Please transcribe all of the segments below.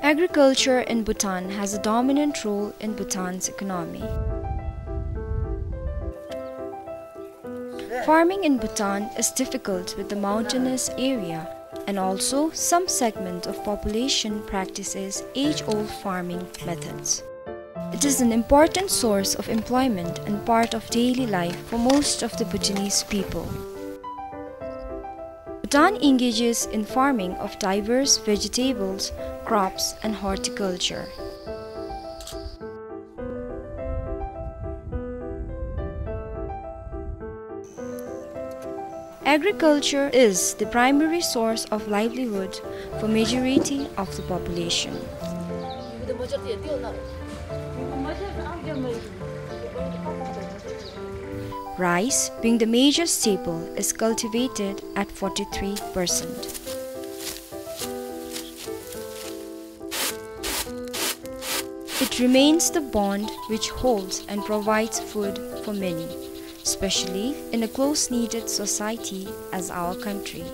Agriculture in Bhutan has a dominant role in Bhutan's economy. Farming in Bhutan is difficult with the mountainous area, and also some segment of population practices age-old farming methods. It is an important source of employment and part of daily life for most of the Bhutanese people. Bhutan engages in farming of diverse vegetables, crops, and horticulture. Agriculture is the primary source of livelihood for majority of the population. Rice, being the major staple, is cultivated at 43%. It remains the bond which holds and provides food for many, especially in a close-knitted society as our country.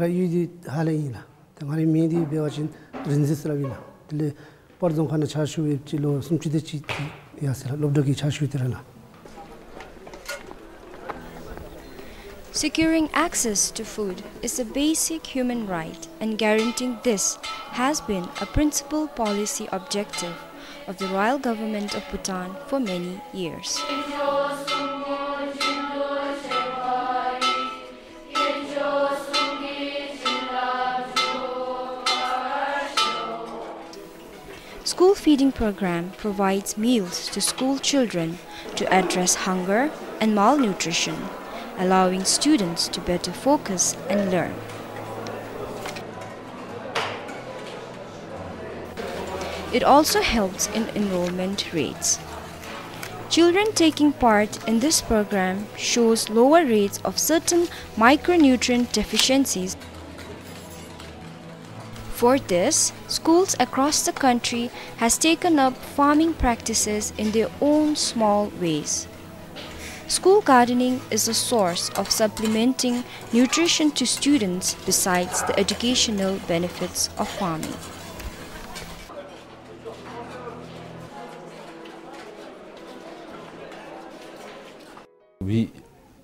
Yudi Halina, the Marimidi Belgian Rinzislavina, the Pardon Hana Chashu, Chilo, Sumchidici, yes, Lobdoki Chashuterana. Securing access to food is a basic human right, and guaranteeing this has been a principal policy objective of the Royal Government of Bhutan for many years. School feeding program provides meals to school children to address hunger and malnutrition, allowing students to better focus and learn. It also helps in enrollment rates. Children taking part in this program shows lower rates of certain micronutrient deficiencies. For this, schools across the country has taken up farming practices in their own small ways. School gardening is a source of supplementing nutrition to students besides the educational benefits of farming. We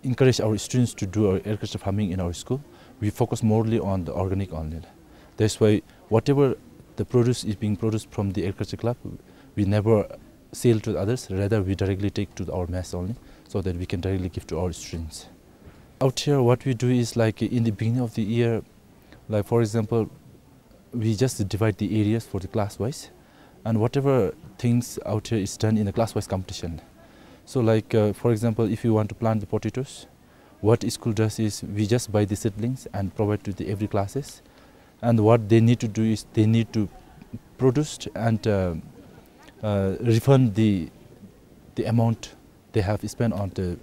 encourage our students to do our agriculture farming in our school. We focus morely on the organic only. That's why whatever the produce is being produced from the agriculture club, we never sell to others, rather we directly take to our mess only, so that we can directly give to our students. Out here what we do is like in the beginning of the year, like for example, we just divide the areas for the class-wise, and whatever things out here is done in a class-wise competition. So like for example, if you want to plant the potatoes, what school does is we just buy the seedlings and provide to the every classes. And what they need to do is they need to produce and refund the amount they have spent on the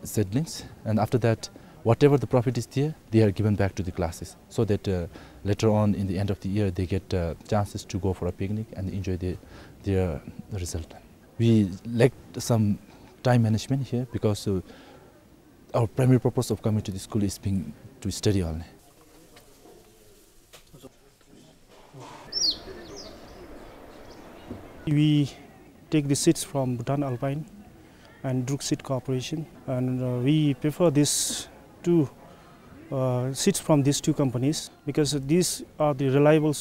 seedlings. And after that, whatever the profit is there, they are given back to the classes, so that later on in the end of the year they get chances to go for a picnic and enjoy their result. We lack some time management here because our primary purpose of coming to the school is to study only. We take the seeds from Bhutan Alpine and Druk Seed Corporation, and we prefer these two seeds from these two companies because these are the reliable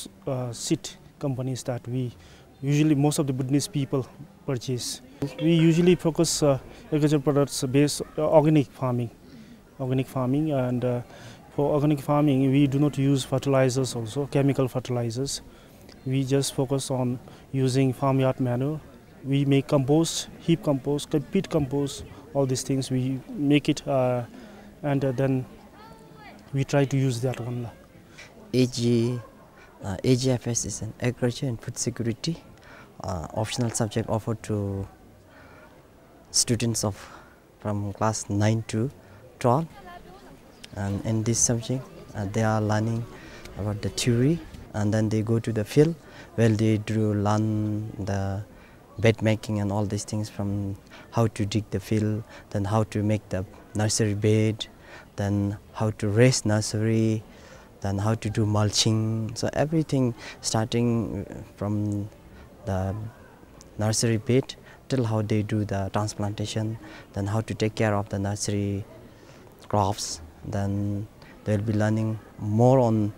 seed companies that we usually most of the Bhutanese people purchase. We usually focus agricultural products based organic farming, and for organic farming we do not use fertilizers, also chemical fertilizers. We just focus on using farmyard manure. We make compost, heap compost, peat compost, all these things. We make it and then we try to use that one. AGFS is an agriculture and food security optional subject offered to students from class 9 to 12, and in this subject they are learning about the theory, and then they go to the field where they learn the bed making and all these things, from how to dig the field, then how to make the nursery bed, then how to raise nursery, then how to do mulching. So everything starting from the nursery bed till how they do the transplantation, then how to take care of the nursery crops. Then they will be learning more on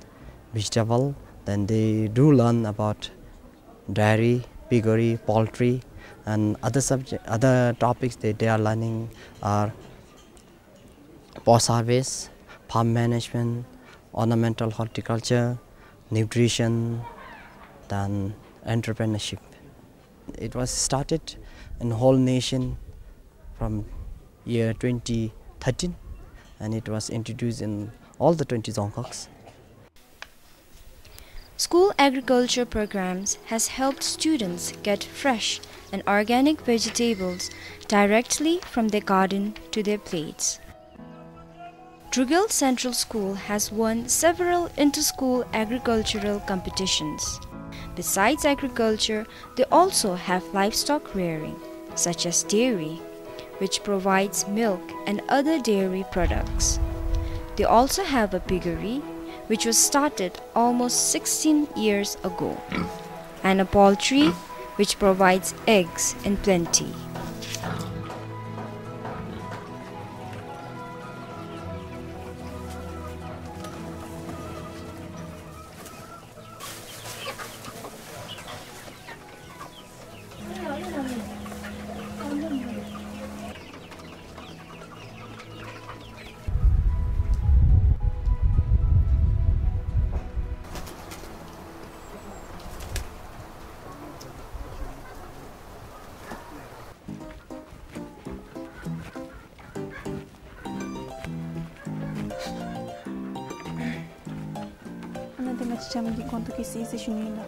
vegetable. Then they do learn about dairy, piggery, poultry, and other topics that they are learning are post-harvest, farm management, ornamental horticulture, nutrition, then entrepreneurship. It was started in the whole nation from year 2013, and it was introduced in all the 20 Zongkoks. School agriculture programs has helped students get fresh and organic vegetables directly from their garden to their plates. Drugil Central School has won several inter-school agricultural competitions. Besides agriculture, they also have livestock rearing, such as dairy, which provides milk and other dairy products. They also have a piggery, which was started almost 16 years ago, and a poultry, which provides eggs in plenty. Di conto che si sciunina.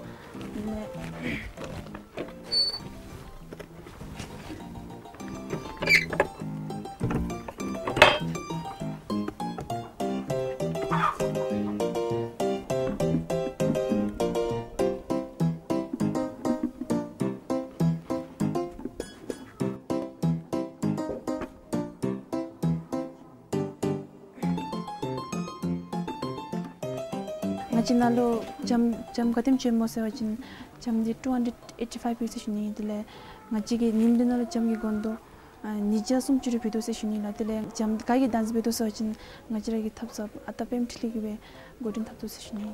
Nalo jam katim chemo se wajin jam di 285 pieces ni dile ngaji ge nimde nalo jam gi gondo nija sum churi bido se shuni la dile jam kai ge dance bido se wajin ngaji ra gi thapsa atapem thili gi be godin thapto se shuni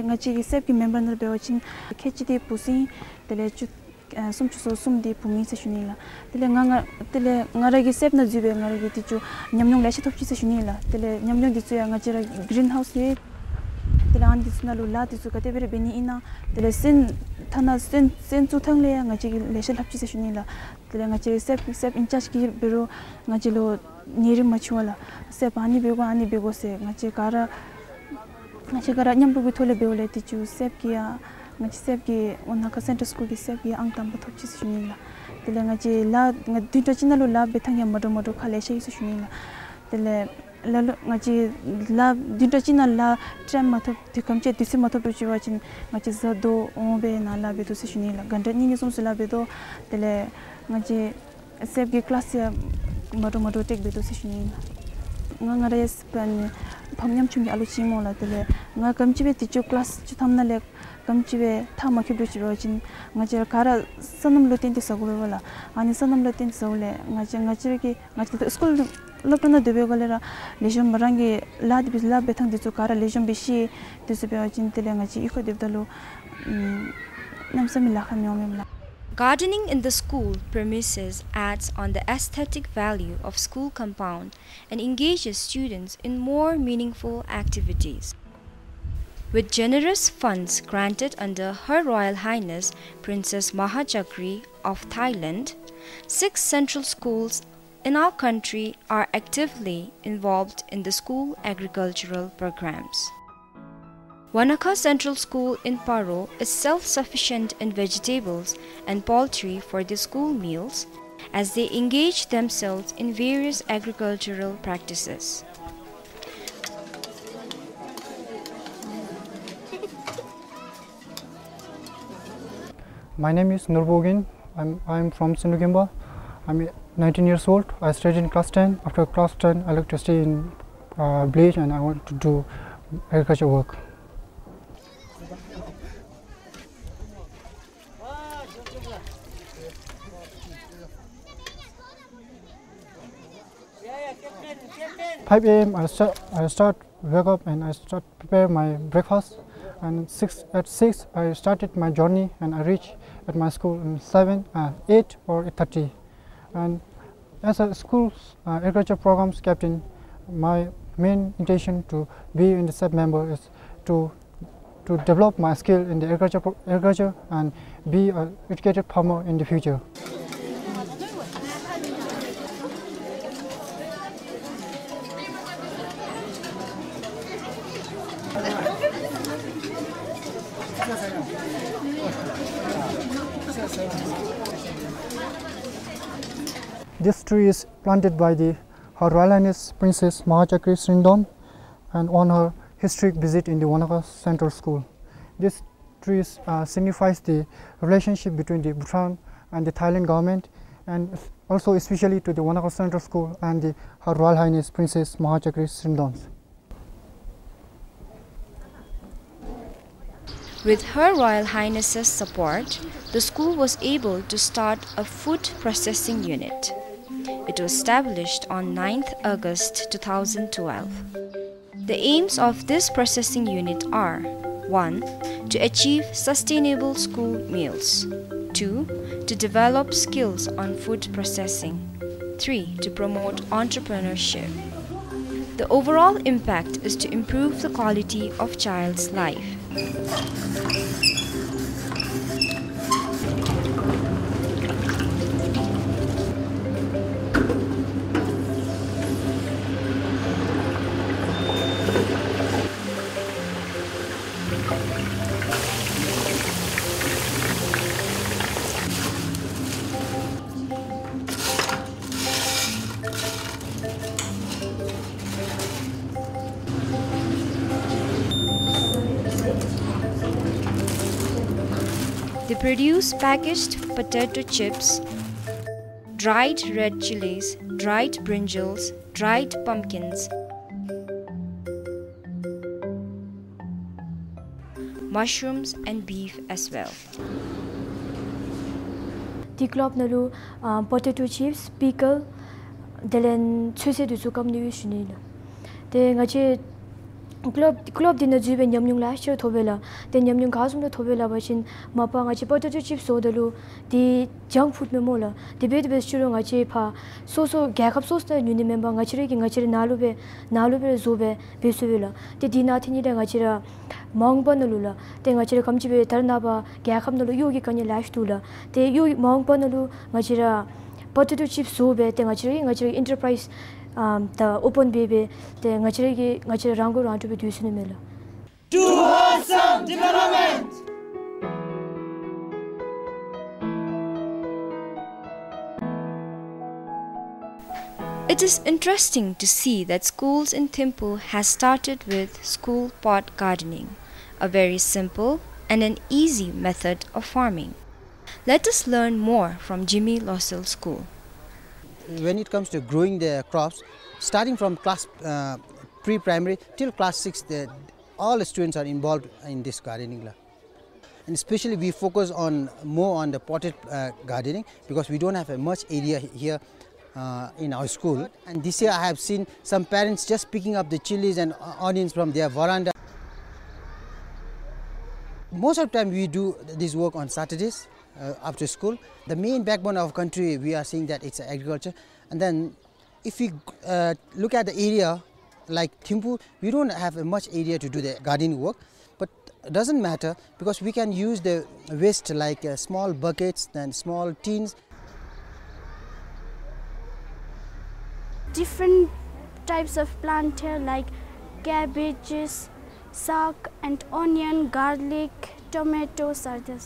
ngaji ge sep gi member nalo be wajin khechide pusi dile sum di pungi se shuni la tele ngara gi sep na jibe ngara gi tichu nyamnyong la shithop chi se shuni la tele nyamnyong di chu ya ngachira greenhouse ye tele an di sna lu la ti chu kate bere beni ina tele sen chu thang le ngachi gi le shithop chi se shuni la tele ngachi sep in charge ki bero ngachi lo niri machwala sep ani bego se ngachi kara nyambu bi thole beole tichu sep kiya ngaji sep gi onaka center school gi sep gi angtam ba thopchi shuni la tele ngaji la ngadi to chinalu la bethang ya modo khale shei shuni la tele la ngaji la dinto chinal la tram ma thop tikam che disi ma thop chi wachin ngaji zado obe na la be to shuni la ganda ni som sala be do tele ngaji sep gi class ya modo tek be to shuni la nga res pan phamnyam chungi alu chi mo la tele nga kamchi be tichu class chu thamna le kamchibe thama khibdu chibo chin ngajer kara sanam lotin ti sagwe wala ani sanam lotin sawle ngajer ki school lopna debe galera lejom barangi lad bis lab betang de chukara lejom bishi de sebe ajin tele ngachi iko debdalo namsami la khamyom. Gardening in the school premises adds on the aesthetic value of school compound and engages students in more meaningful activities. With generous funds granted under Her Royal Highness Princess Mahachakri of Thailand, 6 central schools in our country are actively involved in the school agricultural programs. Wanaka Central School in Paro is self-sufficient in vegetables and poultry for the school meals as they engage themselves in various agricultural practices. My name is Nurbogin. I'm from Sindhukimba. I'm 19 years old. I studied in class 10. After class 10, I like to stay in village and I want to do agriculture work. At 5 a.m. I start wake up and I start prepare my breakfast, and at 6 I started my journey and I reach at my school in 8 or 8:30. And as a school's agriculture programs captain, my main intention to be in the SEP member is to develop my skill in the agriculture and be an educated farmer in the future. This tree is planted by the Her Royal Highness Princess Mahachakri Srindon and on her historic visit in the Wanaka Central School. This tree signifies the relationship between the Bhutan and the Thailand government, and also especially to the Wanaka Central School and the Her Royal Highness Princess Mahachakri Srindon. With Her Royal Highness's support, the school was able to start a food processing unit. It was established on 9th August 2012. The aims of this processing unit are: 1. To achieve sustainable school meals. 2. To develop skills on food processing. 3. To promote entrepreneurship. The overall impact is to improve the quality of child's life. They produce packaged potato chips, dried red chilies, dried brinjals, dried pumpkins, mushrooms and beef as well. The club nalu potato chips, pickle, delen chuse du sukam niwi shunila. De ngache club din jube nyamnyung la shir thobela de nyamnyung gasum da thobela bachin mapa ngache potato chips sodalu di junk food me mola de be shuru ngache pha so gakap sauce da nyuni member ngachire ki ngachire nalu be zobe besuvela de dina thini da ngachira mongbanulula de ngachire kamchibe tarna ba gakap nalu yogi kanya lash tula de yogi mongbanulu ngachira potato chips zobe de ngachire enterprise the open baby the ngachire rango rantu be dusune mela to wholesome development. It is interesting to see that schools in Thimphu has started with school pot gardening, a very simple and an easy method of farming. Let us learn more from Jimmy Lossell School. When it comes to growing the crops, starting from class pre-primary till class 6, all the students are involved in this gardening. And especially we focus more on the potted gardening because we don't have much area here in our school. And this year I have seen some parents just picking up the chilies and onions from their veranda. Most of the time we do this work on Saturdays after school. The main backbone of our country, we are seeing that it's agriculture. And then if we look at the area like Thimphu, we don't have much area to do the gardening work, but it doesn't matter because we can use the waste like small buckets and small tins. Different types of plant here like cabbages, saag and onion, garlic, tomatoes are there.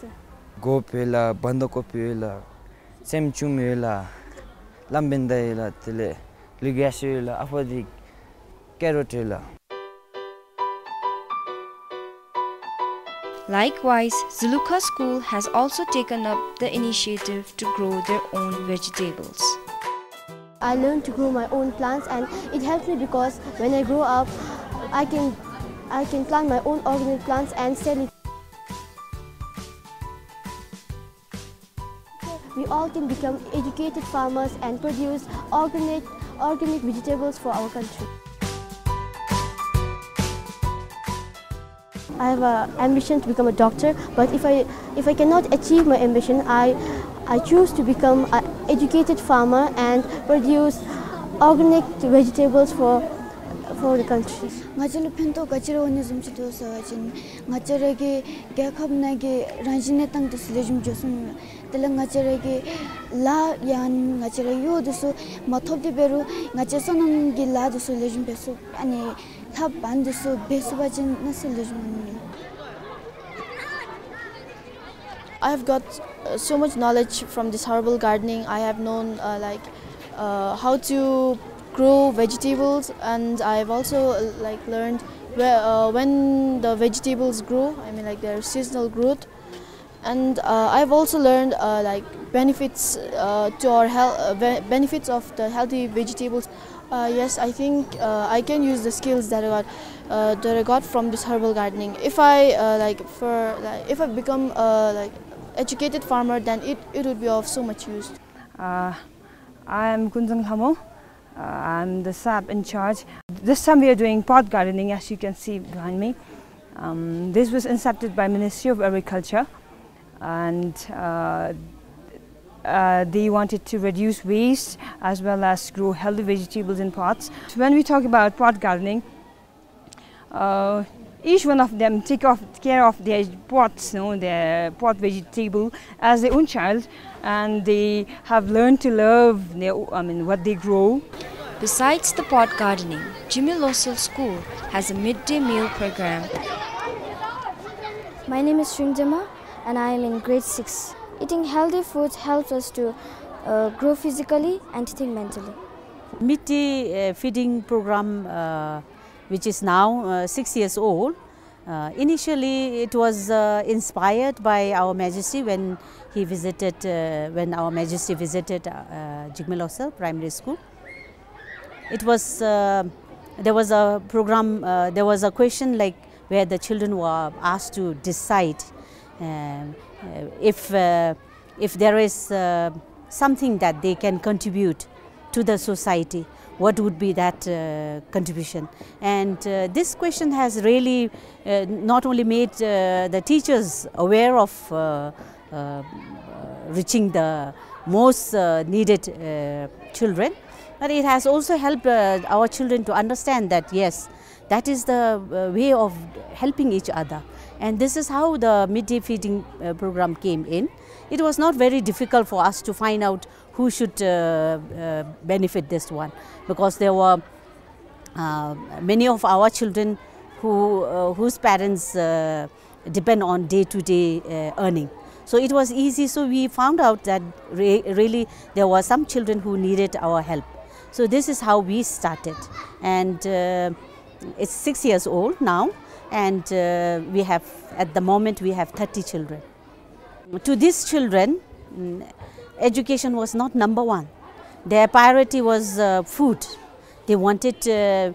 Gopi la, bandakopi la, semchumi la, lambenda la, tele, ligasi la, afadi, carrot la. Likewise, Zuluka School has also taken up the initiative to grow their own vegetables. I learned to grow my own plants, and it helps me because when I grow up, I can plant my own organic plants and sell it. We all can become educated farmers and produce organic vegetables for our country. I have an ambition to become a doctor, but if I cannot achieve my ambition, I choose to become an educated farmer and produce organic vegetables for the country. Ngajalo pento gachiro one zum chido sawajin ngacharege gakhabnage ranjine tang duslejum josum tela ngacharege la yan ngacharayo dusu mathobde beru ngachesonam gi la dusu lejum besu ani thab ban dusu besu bajin naslejum. I have got so much knowledge from this herbal gardening. I have known how to grow vegetables, and I've also learned when the vegetables grow. I mean their seasonal growth, and I've also learned benefits to our health, benefits of the healthy vegetables. Yes, I think I can use the skills that I got from this herbal gardening. If I if I become educated farmer, then it would be of so much use. I am Kunjang Hamo. I'm the SAP in charge. This time we are doing pot gardening, as you can see behind me. This was incepted by Ministry of Agriculture, and they wanted to reduce waste as well as grow healthy vegetables in pots. So when we talk about pot gardening, each one of them take care of their pots, their pot vegetable as their own child, and they have learned to love what they grow. Besides the pot gardening, Jimmy Lossell School has a midday meal program. My name is Shrinjama and I am in grade 6. Eating healthy foods helps us to grow physically and think mentally. Midday feeding program, which is now 6 years old. Initially, it was inspired by Our Majesty when he visited, when Our Majesty visited Jigme Lossell Primary School. It was there was a program, there was a question where the children were asked to decide if there is something that they can contribute to the society, what would be that contribution. And this question has really not only made the teachers aware of reaching the most needed children, but it has also helped our children to understand that yes, that is the way of helping each other. And this is how the midday feeding program came in. It was not very difficult for us to find out who should benefit this one, because there were many of our children whose parents depend on day-to-day earning. So it was easy. So we found out that really there were some children who needed our help. So this is how we started, and it's 6 years old now, and we have, at the moment, we have 30 children. To these children, education was not number one. Their priority was food. They wanted to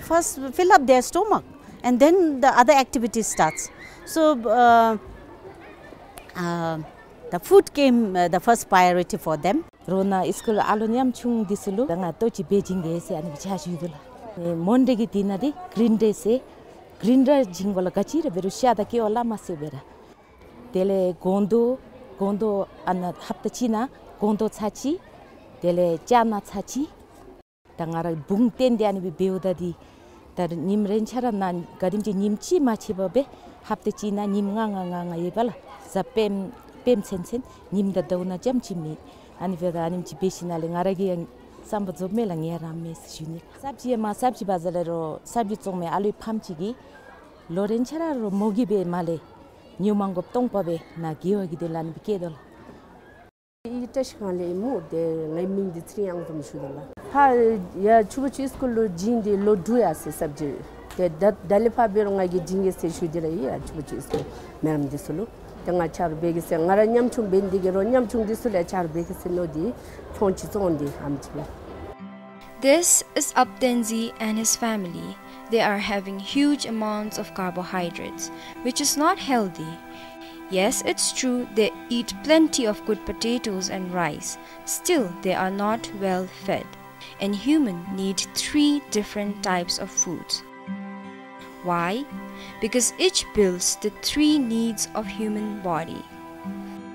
first fill up their stomach, and then the other activity starts. So The food came the first priority for them. Rona school aloniam chung disulu danga to chi Beijing ge se ani bicha judula. Monday ki dinadi green day se green day jingola kachira berusia da ki ola masebera. Dele gondo ana hapta china gondo chachi dele chana chachi dangara bungten de ani beuda di tar nimren chara nan garimji nimchi machi babe hapta china nimnga nga yebala za pem sensen nimda dauna jamchimi ani veda animchi besinale ngaragi samba zomela ngera mes juni sabji bazalero sabji chongme alu phamchigi loren chara ro mogibe male nyumangop tongpabe na giyogi de lan bikedol itash khale mu de ngaming di triang dum shudala ha ya chubuchi school lo jindi lo duya se sabji de dalifa bero ngagi jinge se shudira ya chubuchi school meram disulu danga char begi se ngara nyamchung bendigero nyamchung disule char begi se nodi phonchi zondi amchi. This is Abdenzi and his family. They are having huge amounts of carbohydrates, which is not healthy. Yes, it's true they eat plenty of good potatoes and rice. Still, they are not well fed. And humans need 3 different types of foods. Why? Because each builds the 3 needs of human body.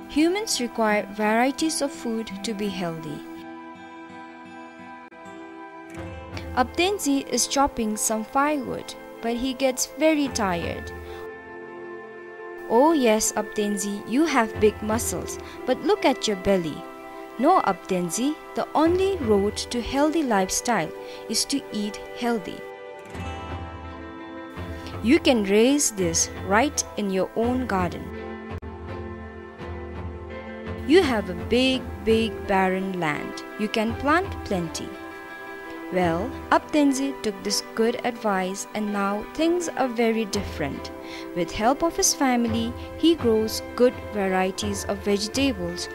Humans require varieties of food to be healthy. Abdenzi is chopping some firewood, but he gets very tired. Oh yes, Abdenzi, you have big muscles, but look at your belly. No, Abdenzi, the only road to healthy lifestyle is to eat healthy. You can raise this right in your own garden. You have a big barren land. You can plant plenty. Well, Abdenzi took this good advice and now things are very different. With help of his family, he grows good varieties of vegetables.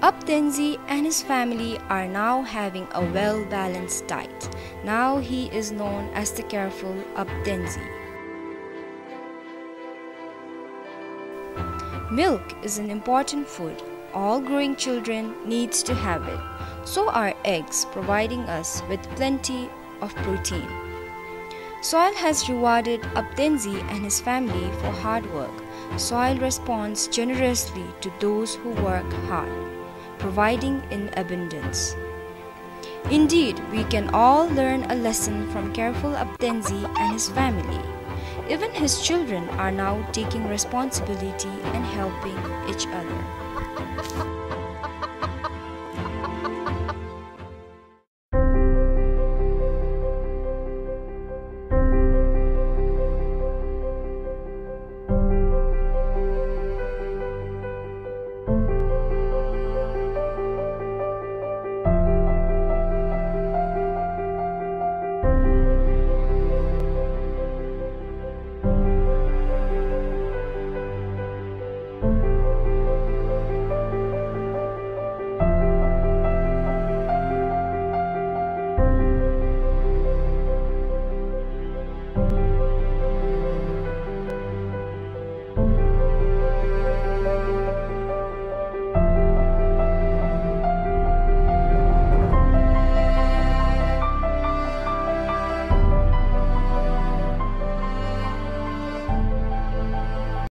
Abdenzi and his family are now having a well-balanced diet. Now he is known as the careful Abdenzi. Milk is an important food. All growing children needs to have it. So are eggs, providing us with plenty of protein. Soil has rewarded Abdenzi and his family for hard work. Soil responds generously to those who work hard, providing in abundance. Indeed, we can all learn a lesson from careful Abdenzi and his family. Even his children are now taking responsibility and helping each other.